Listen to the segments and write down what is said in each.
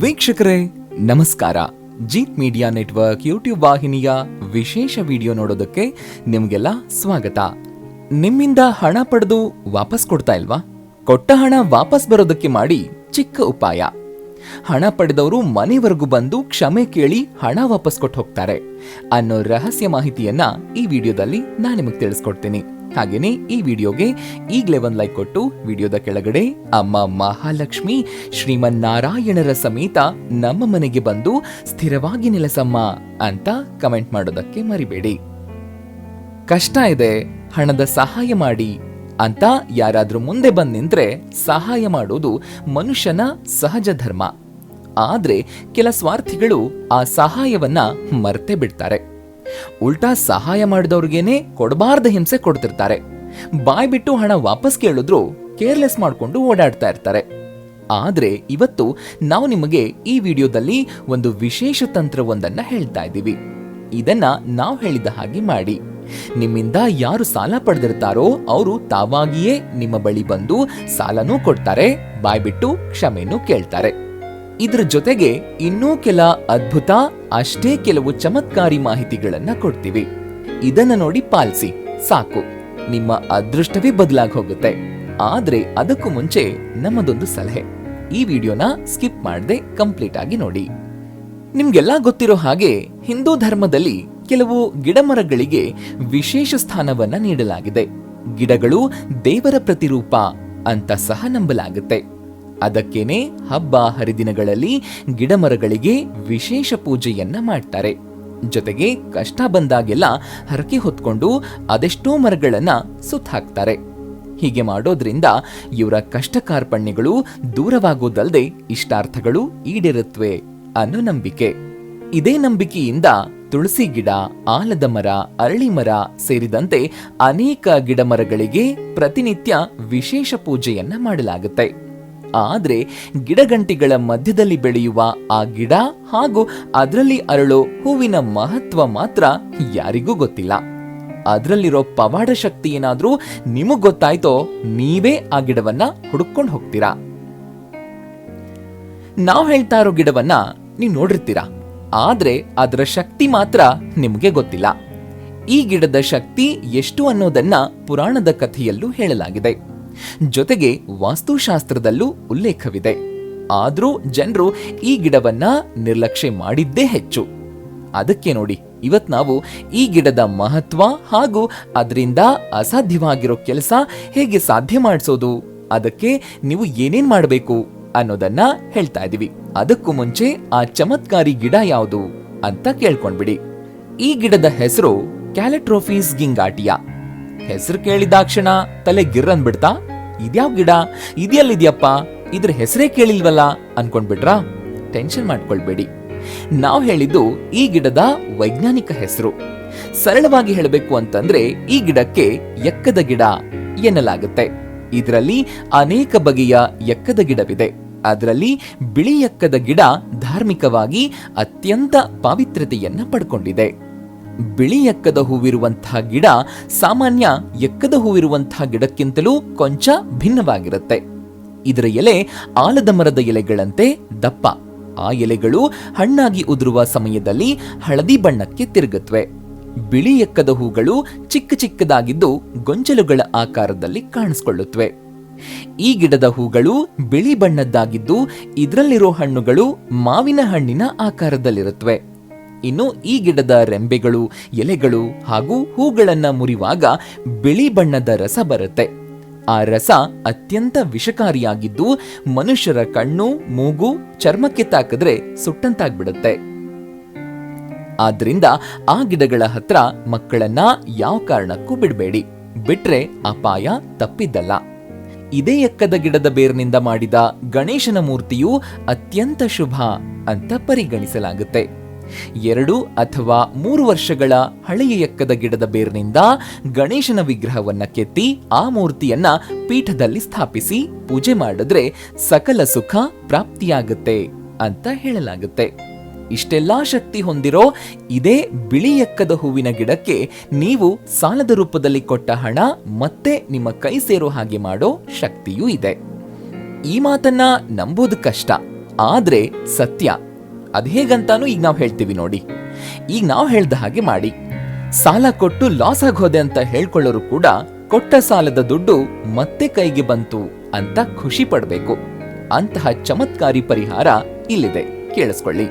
ವೀಕ್ಷಕರೇ ನಮಸ್ಕಾರ. Jeet media network YouTube ವಾಹಿನಿಯ ವಿಶೇಷ ವಿಡಿಯೋ ನೋಡೋದಕ್ಕೆ ನಿಮ್ಗೆಲ್ಲ ಸ್ವಾಗತ. ನಿಮ್ಮಿಂದ ಹಣ ಪಡೆದು ವಾಪಸ್ ಕೊಡ್ತಾ ಇಲ್ವಾ? ಕೊಟ್ಟ ಹಣ ವಾಪಸ್ ಬರೋದಕ್ಕೆ ಮಾಡಿ ಚಿಕ್ಕ ಉಪಾಯ. ಹಣ ಪಡೆದವರು ಮನೆವರೆಗೂ ಬಂದು ಕ್ಷಮೆ ಕೇಳಿ ಹಣ ವಾಪಸ್ ಕೊಟ್ಟು ಹೋಗ್ತಾರೆ ಅನ್ನೋ ರಹಸ್ಯ ಮಾಹಿತಿಯನ್ನ ಈ ವಿಡಿಯೋದಲ್ಲಿ ನಾನು ನಿಮಗೆ ತಿಳಿಸ್ಕೊಡ್ತೀನಿ. ಹಾಗೇನೆ ಈ ವಿಡಿಯೋಗೆ ಈಗಲೇ ಒಂದು ಲೈಕ್ ಕೊಟ್ಟು ವಿಡಿಯೋದ ಕೆಳಗಡೆ ಅಮ್ಮ ಮಹಾಲಕ್ಷ್ಮಿ ಶ್ರೀಮನ್ನಾರಾಯಣರ ಸಮೇತ ನಮ್ಮ ಮನೆಗೆ ಬಂದು ಸ್ಥಿರವಾಗಿ ನೆಲೆಸಮ್ಮ ಅಂತ ಕಮೆಂಟ್ ಮಾಡೋದಕ್ಕೆ ಮರಿಬೇಡಿ. ಕಷ್ಟ ಇದೆ, ಹಣದ ಸಹಾಯ ಮಾಡಿ ಅಂತ ಯಾರಾದ್ರೂ ಮುಂದೆ ಬಂದ್ ನಿಂತ್ರೆ ಸಹಾಯ ಮಾಡೋದು ಮನುಷ್ಯನ ಸಹಜ ಧರ್ಮ. ಆದ್ರೆ ಕೆಲ ಸ್ವಾರ್ಥಿಗಳು ಆ ಸಹಾಯವನ್ನ ಮರ್ತೆ ಬಿಡ್ತಾರೆ. ಉಲ್ಟಾ ಸಹಾಯ ಮಾಡಿದವ್ರಿಗೇನೆ ಕೊಡಬಾರ್ದ ಹಿಂಸೆ ಕೊಡ್ತಿರ್ತಾರೆ. ಬಾಯ್ ಬಿಟ್ಟು ಹಣ ವಾಪಸ್ ಕೇಳಿದ್ರು ಕೇರ್ಲೆಸ್ ಮಾಡ್ಕೊಂಡು ಓಡಾಡ್ತಾ ಇರ್ತಾರೆ. ಆದ್ರೆ ಇವತ್ತು ನಾವು ನಿಮಗೆ ಈ ವಿಡಿಯೋದಲ್ಲಿ ಒಂದು ವಿಶೇಷ ತಂತ್ರವೊಂದನ್ನ ಹೇಳ್ತಾ ಇದ್ದೀವಿ. ಇದನ್ನ ನಾವು ಹೇಳಿದ ಹಾಗೆ ಮಾಡಿ. ನಿಮ್ಮಿಂದ ಯಾರು ಸಾಲ ಪಡೆದಿರ್ತಾರೋ ಅವರು ತಾವಾಗಿಯೇ ನಿಮ್ಮ ಬಳಿ ಬಂದು ಸಾಲನೂ ಕೊಡ್ತಾರೆ, ಬಾಯ್ಬಿಟ್ಟು ಕ್ಷಮೆನೂ ಕೇಳ್ತಾರೆ. ಇದ್ರ ಜೊತೆಗೆ ಇನ್ನೂ ಕೆಲ ಅದ್ಭುತ, ಅಷ್ಟೇ ಕೆಲವು ಚಮತ್ಕಾರಿ ಮಾಹಿತಿಗಳನ್ನ ಕೊಡ್ತೀವಿ. ಇದನ್ನ ನೋಡಿ ಪಾಲಿಸಿ ಸಾಕು, ನಿಮ್ಮ ಅದೃಷ್ಟವೇ ಬದಲಾಗಿ ಹೋಗುತ್ತೆ. ಆದ್ರೆ ಅದಕ್ಕೂ ಮುಂಚೆ ನಮ್ಮದೊಂದು ಸಲಹೆ, ಈ ವಿಡಿಯೋನ ಸ್ಕಿಪ್ ಮಾಡದೆ ಕಂಪ್ಲೀಟ್ ಆಗಿ ನೋಡಿ. ನಿಮ್ಗೆಲ್ಲ ಗೊತ್ತಿರೋ ಹಾಗೆ ಹಿಂದೂ ಧರ್ಮದಲ್ಲಿ ಕೆಲವು ಗಿಡಮರಗಳಿಗೆ ವಿಶೇಷ ಸ್ಥಾನವನ್ನ ನೀಡಲಾಗಿದೆ. ಗಿಡಗಳು ದೇವರ ಪ್ರತಿರೂಪ ಅಂತ ಸಹ ನಂಬಲಾಗುತ್ತೆ. ಅದಕ್ಕೇನೆ ಹಬ್ಬ ಹರಿದಿನಗಳಲ್ಲಿ ಗಿಡಮರಗಳಿಗೆ ವಿಶೇಷ ಪೂಜೆಯನ್ನ ಮಾಡ್ತಾರೆ. ಜೊತೆಗೆ ಕಷ್ಟ ಬಂದಾಗೆಲ್ಲ ಹರಕೆ ಹೊತ್ಕೊಂಡು ಅದೆಷ್ಟೋ ಮರಗಳನ್ನ ಸುತ್ತ ಹಾಕ್ತಾರೆ. ಹೀಗೆ ಮಾಡೋದ್ರಿಂದ ಇವರ ಕಷ್ಟ ಕಾರ್ಪಣ್ಯಗಳು ದೂರವಾಗೋದಲ್ಲದೆ ಇಷ್ಟಾರ್ಥಗಳು ಈಡೇರುತ್ತವೆ ಅನ್ನೋ ನಂಬಿಕೆ. ಇದೇ ನಂಬಿಕೆಯಿಂದ ತುಳಸಿ ಗಿಡ, ಆಲದ ಮರ, ಅರಳಿ ಮರ ಸೇರಿದಂತೆ ಅನೇಕ ಗಿಡಮರಗಳಿಗೆ ಪ್ರತಿನಿತ್ಯ ವಿಶೇಷ ಪೂಜೆಯನ್ನ ಮಾಡಲಾಗುತ್ತೆ. ಆದ್ರೆ ಗಿಡಗಂಟಿಗಳ ಮಧ್ಯದಲ್ಲಿ ಬೆಳೆಯುವ ಆ ಗಿಡ ಹಾಗೂ ಅದರಲ್ಲಿ ಅರಳೋ ಹೂವಿನ ಮಹತ್ವ ಮಾತ್ರ ಯಾರಿಗೂ ಗೊತ್ತಿಲ್ಲ. ಅದರಲ್ಲಿರೋ ಪವಾಡ ಶಕ್ತಿ ಏನಾದ್ರೂ ನಿಮಗ್ ಗೊತ್ತಾಯ್ತೋ ನೀವೇ ಆ ಗಿಡವನ್ನ ಹುಡುಕೊಂಡು ಹೋಗ್ತೀರಾ. ನಾವು ಹೇಳ್ತಾ ಇರೋ ಗಿಡವನ್ನ ನೀವು ನೋಡಿರ್ತೀರಾ, ಆದ್ರೆ ಅದರ ಶಕ್ತಿ ಮಾತ್ರ ನಿಮಗೆ ಗೊತ್ತಿಲ್ಲ. ಈ ಗಿಡದ ಶಕ್ತಿ ಎಷ್ಟು ಅನ್ನೋದನ್ನ ಪುರಾಣದ ಕಥೆಯಲ್ಲೂ ಹೇಳಲಾಗಿದೆ. ಜೊತೆಗೆ ವಾಸ್ತುಶಾಸ್ತ್ರದಲ್ಲೂ ಉಲ್ಲೇಖವಿದೆ. ಆದ್ರೂ ಜನರು ಈ ಗಿಡವನ್ನ ನಿರ್ಲಕ್ಷ್ಯ ಮಾಡಿದ್ದೇ ಹೆಚ್ಚು. ಅದಕ್ಕೆ ನೋಡಿ ಇವತ್ ನಾವು ಈ ಗಿಡದ ಮಹತ್ವ ಹಾಗೂ ಅದರಿಂದ ಅಸಾಧ್ಯವಾಗಿರೋ ಕೆಲಸ ಹೇಗೆ ಸಾಧ್ಯ ಮಾಡಿಸೋದು, ಅದಕ್ಕೆ ನೀವು ಏನೇನ್ ಮಾಡಬೇಕು ಅನ್ನೋದನ್ನ ಹೇಳ್ತಾ ಇದೀವಿ. ಅದಕ್ಕೂ ಮುಂಚೆ ಆ ಚಮತ್ಕಾರಿ ಗಿಡ ಯಾವುದು ಅಂತ ಕೇಳ್ಕೊಂಡ್ಬಿಡಿ. ಈ ಗಿಡದ ಹೆಸರು ಕ್ಯಾಲೆಟ್ರೋಫಿಸ್ ಗಿಂಗಾಟಿಯಾ. ಹೆಸರು ಕೇಳಿದಾಕ್ಷಣ ತಲೆ ಗಿರ್ರನ್ ಬಿಡ್ತಾ, ಇದ್ಯಾವ್ ಗಿಡ, ಇದೆಯಲ್ಲಿದ್ಯಪ್ಪ, ಇದ್ರ ಹೆಸರೇ ಕೇಳಿಲ್ವಲ್ಲ ಅನ್ಕೊಂಡ್ಬಿಟ್ರಾ? ಟೆನ್ಷನ್ ಮಾಡ್ಕೊಳ್ಬೇಡಿ. ನಾವು ಹೇಳಿದ್ದು ಈ ಗಿಡದ ವೈಜ್ಞಾನಿಕ ಹೆಸರು. ಸರಳವಾಗಿ ಹೇಳಬೇಕು ಅಂತಂದ್ರೆ ಈ ಗಿಡಕ್ಕೆ ಎಕ್ಕದ ಗಿಡ ಎನ್ನಲಾಗುತ್ತೆ. ಇದರಲ್ಲಿ ಅನೇಕ ಬಗೆಯ ಎಕ್ಕದ ಗಿಡವಿದೆ. ಅದರಲ್ಲಿ ಬಿಳಿ ಎಕ್ಕದ ಗಿಡ ಧಾರ್ಮಿಕವಾಗಿ ಅತ್ಯಂತ ಪಾವಿತ್ರ್ಯತೆಯನ್ನ ಪಡ್ಕೊಂಡಿದೆ. ಬಿಳಿ ಎಕ್ಕದ ಹೂವಿರುವಂತಹ ಗಿಡ ಸಾಮಾನ್ಯ ಎಕ್ಕದ ಹೂವಿರುವಂತಹ ಗಿಡಕ್ಕಿಂತಲೂ ಕೊಂಚ ಭಿನ್ನವಾಗಿರುತ್ತೆ. ಇದರ ಎಲೆ ಆಲದ ಮರದ ಎಲೆಗಳಂತೆ ದಪ್ಪ. ಆ ಎಲೆಗಳು ಹಣ್ಣಾಗಿ ಉದುರುವ ಸಮಯದಲ್ಲಿ ಹಳದಿ ಬಣ್ಣಕ್ಕೆ ತಿರುಗುತ್ತವೆ. ಬಿಳಿ ಎಕ್ಕದ ಹೂಗಳು ಚಿಕ್ಕ ಚಿಕ್ಕದಾಗಿದ್ದು ಗೊಂಚಲುಗಳ ಆಕಾರದಲ್ಲಿ ಕಾಣಿಸಿಕೊಳ್ಳುತ್ತವೆ. ಈ ಗಿಡದ ಹೂಗಳು ಬಿಳಿ ಬಣ್ಣದ್ದಾಗಿದ್ದು ಇದರಲ್ಲಿರೋ ಹಣ್ಣುಗಳು ಮಾವಿನ ಹಣ್ಣಿನ ಆಕಾರದಲ್ಲಿರುತ್ತವೆ. ಇನ್ನು ಈ ಗಿಡದ ರೆಂಬೆಗಳು, ಎಲೆಗಳು ಹಾಗೂ ಹೂಗಳನ್ನ ಮುರಿವಾಗ ಬಿಳಿ ಬಣ್ಣದ ರಸ ಬರುತ್ತೆ. ಆ ರಸ ಅತ್ಯಂತ ವಿಷಕಾರಿಯಾಗಿದ್ದು ಮನುಷ್ಯರ ಕಣ್ಣು, ಮೂಗು, ಚರ್ಮಕ್ಕೆ ತಾಕಿದ್ರೆ ಸುಟ್ಟಂತಾಗ್ಬಿಡುತ್ತೆ. ಆದ್ರಿಂದ ಆ ಗಿಡಗಳ ಹತ್ರ ಮಕ್ಕಳನ್ನ ಯಾವ ಕಾರಣಕ್ಕೂ ಬಿಡಬೇಡಿ. ಬಿಟ್ರೆ ಅಪಾಯ ತಪ್ಪಿದ್ದಲ್ಲ. ಇದೇ ಎಕ್ಕದ ಗಿಡದ ಬೇರಿನಿಂದ ಮಾಡಿದ ಗಣೇಶನ ಮೂರ್ತಿಯು ಅತ್ಯಂತ ಶುಭ ಅಂತ ಪರಿಗಣಿಸಲಾಗುತ್ತೆ. 2 ಅಥವಾ 3 ವರ್ಷಗಳ ಹಳೆಯ ಎಕ್ಕದ ಗಿಡದ ಬೇರಿನಿಂದ ಗಣೇಶನ ವಿಗ್ರಹವನ್ನ ಕೆತ್ತಿ ಆ ಮೂರ್ತಿಯನ್ನ ಪೀಠದಲ್ಲಿ ಸ್ಥಾಪಿಸಿ ಪೂಜೆ ಮಾಡಿದ್ರೆ ಸಕಲ ಸುಖ ಪ್ರಾಪ್ತಿಯಾಗುತ್ತೆ ಅಂತ ಹೇಳಲಾಗುತ್ತೆ. ಇಷ್ಟೆಲ್ಲಾ ಶಕ್ತಿ ಹೊಂದಿರೋ ಇದೇ ಬಿಳಿ ಎಕ್ಕದ ಹೂವಿನ ಗಿಡಕ್ಕೆ ನೀವು ಸಾಲದ ರೂಪದಲ್ಲಿ ಕೊಟ್ಟ ಹಣ ಮತ್ತೆ ನಿಮ್ಮ ಕೈ ಸೇರೋ ಹಾಗೆ ಮಾಡೋ ಶಕ್ತಿಯೂ ಇದೆ. ಈ ಮಾತನ್ನ ನಂಬೋದು ಕಷ್ಟ, ಆದ್ರೆ ಸತ್ಯ ಅದ್ ಹೇಗಂತಾನು ಈಗ ನಾವು ಹೇಳ್ತೀವಿ ನೋಡಿ. ಈಗ ನಾವು ಹೇಳ್ದ ಹಾಗೆ ಮಾಡಿ. ಸಾಲ ಕೊಟ್ಟು ಲಾಸ್ ಆಗೋದೆ ಅಂತ ಹೇಳ್ಕೊಳ್ಳೋರು ಕೂಡ ಕೊಟ್ಟ ಸಾಲದ ದುಡ್ಡು ಮತ್ತೆ ಕೈಗೆ ಬಂತು ಅಂತ ಖುಷಿ ಪಡ್ಬೇಕು. ಅಂತಹ ಚಮತ್ಕಾರಿ ಪರಿಹಾರ ಇಲ್ಲಿದೆ, ಕೇಳಿಸ್ಕೊಳ್ಳಿ.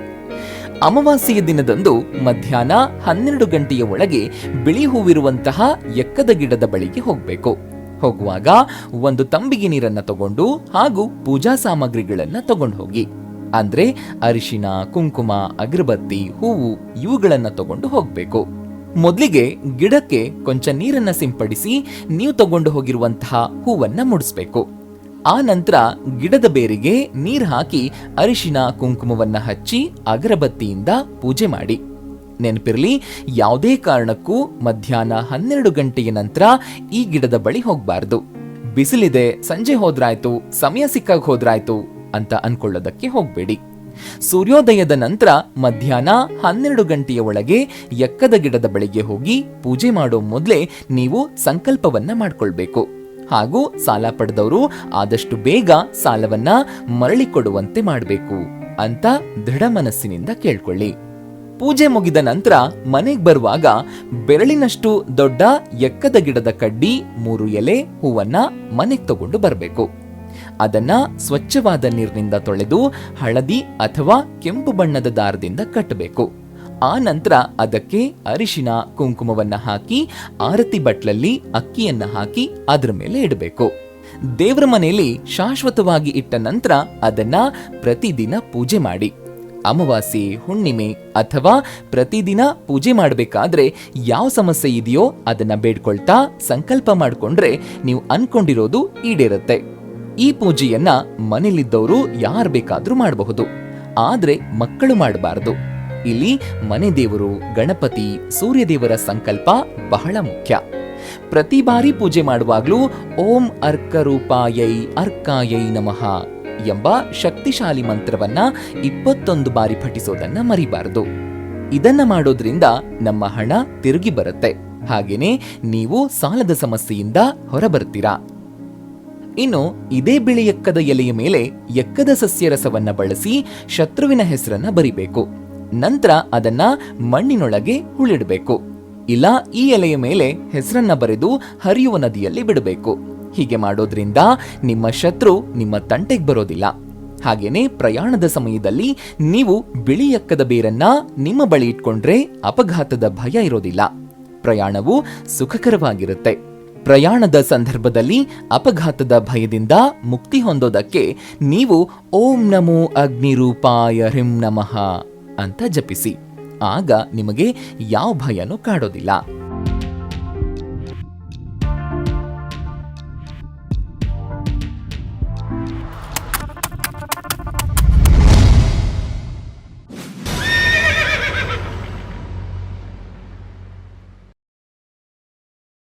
ಅಮಾವಾಸ್ಯೆಯ ದಿನದಂದು ಮಧ್ಯಾಹ್ನ 12 ಗಂಟೆಯ ಒಳಗೆ ಬಿಳಿ ಹೂವಿರುವಂತಹ ಎಕ್ಕದ ಗಿಡದ ಬಳಿಗೆ ಹೋಗ್ಬೇಕು. ಹೋಗುವಾಗ ಒಂದು ತಂಬಿಗೆ ನೀರನ್ನ ತಗೊಂಡು ಹಾಗೂ ಪೂಜಾ ಸಾಮಗ್ರಿಗಳನ್ನ ತಗೊಂಡು ಹೋಗಿ. ಅಂದ್ರೆ ಅರಿಶಿನ, ಕುಂಕುಮ, ಅಗರಬತ್ತಿ, ಹೂವು ಇವುಗಳನ್ನ ತಗೊಂಡು ಹೋಗ್ಬೇಕು. ಮೊದಲಿಗೆ ಗಿಡಕ್ಕೆ ಕೊಂಚ ನೀರನ್ನ ಸಿಂಪಡಿಸಿ ನೀವು ತಗೊಂಡು ಹೋಗಿರುವಂತಹ ಹೂವನ್ನ ಮುಡಿಸ್ಬೇಕು. ಆ ನಂತರ ಗಿಡದ ಬೇರಿಗೆ ನೀರು ಹಾಕಿ ಅರಿಶಿನ ಕುಂಕುಮವನ್ನ ಹಚ್ಚಿ ಅಗರಬತ್ತಿಯಿಂದ ಪೂಜೆ ಮಾಡಿ. ನೆನಪಿರ್ಲಿ, ಯಾವುದೇ ಕಾರಣಕ್ಕೂ ಮಧ್ಯಾಹ್ನ 12 ಗಂಟೆಯ ನಂತರ ಈ ಗಿಡದ ಬಳಿ ಹೋಗ್ಬಾರ್ದು. ಬಿಸಿಲಿದೆ, ಸಂಜೆ ಹೋದ್ರಾಯ್ತು, ಸಮಯ ಸಿಕ್ಕಾಗ ಹೋದ್ರಾಯ್ತು ಅಂತ ಅನ್ಕೊಳ್ಳೋದಕ್ಕೆ ಹೋಗ್ಬೇಡಿ. ಸೂರ್ಯೋದಯದ ನಂತರ ಮಧ್ಯಾಹ್ನ 12 ಗಂಟೆಯ ಒಳಗೆ ಎಕ್ಕದ ಗಿಡದ ಬಳಿಗೆ ಹೋಗಿ ಪೂಜೆ ಮಾಡೋ ಮೊದಲೇ ನೀವು ಸಂಕಲ್ಪವನ್ನ ಮಾಡ್ಕೊಳ್ಬೇಕು. ಹಾಗೂ ಸಾಲ ಪಡೆದವರು ಆದಷ್ಟು ಬೇಗ ಸಾಲವನ್ನ ಮರಳಿ ಕೊಡುವಂತೆ ಮಾಡಬೇಕು ಅಂತ ದೃಢ ಮನಸ್ಸಿನಿಂದ ಕೇಳ್ಕೊಳ್ಳಿ. ಪೂಜೆ ಮುಗಿದ ನಂತರ ಮನೆಗೆ ಬರುವಾಗ ಬೆರಳಿನಷ್ಟು ದೊಡ್ಡ ಎಕ್ಕದ ಗಿಡದ ಕಡ್ಡಿ, 3 ಎಲೆ ಹೂವನ್ನ ಮನೆಗೆ ತಗೊಂಡು ಬರಬೇಕು. ಅದನ್ನ ಸ್ವಚ್ಛವಾದ ನೀರಿನಿಂದ ತೊಳೆದು ಹಳದಿ ಅಥವಾ ಕೆಂಪು ಬಣ್ಣದ ದಾರದಿಂದ ಕಟ್ಟಬೇಕು. ಆ ನಂತರ ಅದಕ್ಕೆ ಅರಿಶಿನ ಕುಂಕುಮವನ್ನ ಹಾಕಿ ಆರತಿ ಬಟ್ಲಲ್ಲಿ ಅಕ್ಕಿಯನ್ನ ಹಾಕಿ ಅದರ ಮೇಲೆ ಇಡಬೇಕು. ದೇವರ ಮನೆಯಲ್ಲಿ ಶಾಶ್ವತವಾಗಿ ಇಟ್ಟ ನಂತರ ಅದನ್ನ ಪ್ರತಿದಿನ ಪೂಜೆ ಮಾಡಿ. ಅಮಾವಾಸ್ಯೆ, ಹುಣ್ಣಿಮೆ ಅಥವಾ ಪ್ರತಿದಿನ ಪೂಜೆ ಮಾಡಬೇಕಾದ್ರೆ ಯಾವ ಸಮಸ್ಯೆ ಇದೆಯೋ ಅದನ್ನ ಬೇಡ್ಕೊಳ್ತಾ ಸಂಕಲ್ಪ ಮಾಡ್ಕೊಂಡ್ರೆ ನೀವು ಅನ್ಕೊಂಡಿರೋದು ಈಡೇರುತ್ತೆ. ಈ ಪೂಜೆಯನ್ನ ಮನೆಯಲ್ಲಿದ್ದವರು ಯಾರು ಬೇಕಾದ್ರೂ ಮಾಡಬಹುದು, ಆದ್ರೆ ಮಕ್ಕಳು ಮಾಡಬಾರದು. ಇಲ್ಲಿ ಮನೆ ದೇವರು, ಗಣಪತಿ, ಸೂರ್ಯದೇವರ ಸಂಕಲ್ಪ ಬಹಳ ಮುಖ್ಯ. ಪ್ರತಿ ಬಾರಿ ಪೂಜೆ ಮಾಡುವಾಗ್ಲೂ ಓಂ ಅರ್ಕರೂಪಾಯೈ ಅರ್ಕಾಯೈ ನಮಃ ಎಂಬ ಶಕ್ತಿಶಾಲಿ ಮಂತ್ರವನ್ನ 21 ಬಾರಿ ಪಠಿಸೋದನ್ನ ಮರಿಬಾರದು. ಇದನ್ನ ಮಾಡೋದ್ರಿಂದ ನಮ್ಮ ಹಣ ತಿರುಗಿ ಬರುತ್ತೆ. ಹಾಗೇನೆ ನೀವು ಸಾಲದ ಸಮಸ್ಯೆಯಿಂದ ಹೊರಬರ್ತೀರಾ. ಇನ್ನು ಇದೇ ಬಿಳಿ ಎಕ್ಕದ ಎಲೆಯ ಮೇಲೆ ಎಕ್ಕದ ಸಸ್ಯ ರಸವನ್ನ ಬಳಸಿ ಶತ್ರುವಿನ ಹೆಸರನ್ನ ಬರಿಬೇಕು. ನಂತರ ಅದನ್ನ ಮಣ್ಣಿನೊಳಗೆ ಹುಳಿಡಬೇಕು. ಇಲ್ಲ ಈ ಎಲೆಯ ಮೇಲೆ ಹೆಸರನ್ನ ಬರೆದು ಹರಿಯುವ ನದಿಯಲ್ಲಿ ಬಿಡಬೇಕು. ಹೀಗೆ ಮಾಡೋದ್ರಿಂದ ನಿಮ್ಮ ಶತ್ರು ನಿಮ್ಮ ತಂಟೆಗೆ ಬರೋದಿಲ್ಲ. ಹಾಗೇನೆ ಪ್ರಯಾಣದ ಸಮಯದಲ್ಲಿ ನೀವು ಬಿಳಿ ಎಕ್ಕದ ಬೇರನ್ನ ನಿಮ್ಮ ಬಳಿ ಇಟ್ಕೊಂಡ್ರೆ ಅಪಘಾತದ ಭಯ ಇರೋದಿಲ್ಲ. ಪ್ರಯಾಣವು ಸುಖಕರವಾಗಿರುತ್ತೆ. ಪ್ರಯಾಣದ ಸಂದರ್ಭದಲ್ಲಿ ಅಪಘಾತದ ಭಯದಿಂದ ಮುಕ್ತಿ ಹೊಂದೋದಕ್ಕೆ ನೀವು ಓಂ ನಮೋ ಅಗ್ನಿರೂಪಾಯ ಹ್ರೀಂ ನಮಃ ಅಂತ ಜಪಿಸಿ. ಆಗ ನಿಮಗೆ ಯಾವ ಭಯನೂ ಕಾಡೋದಿಲ್ಲ.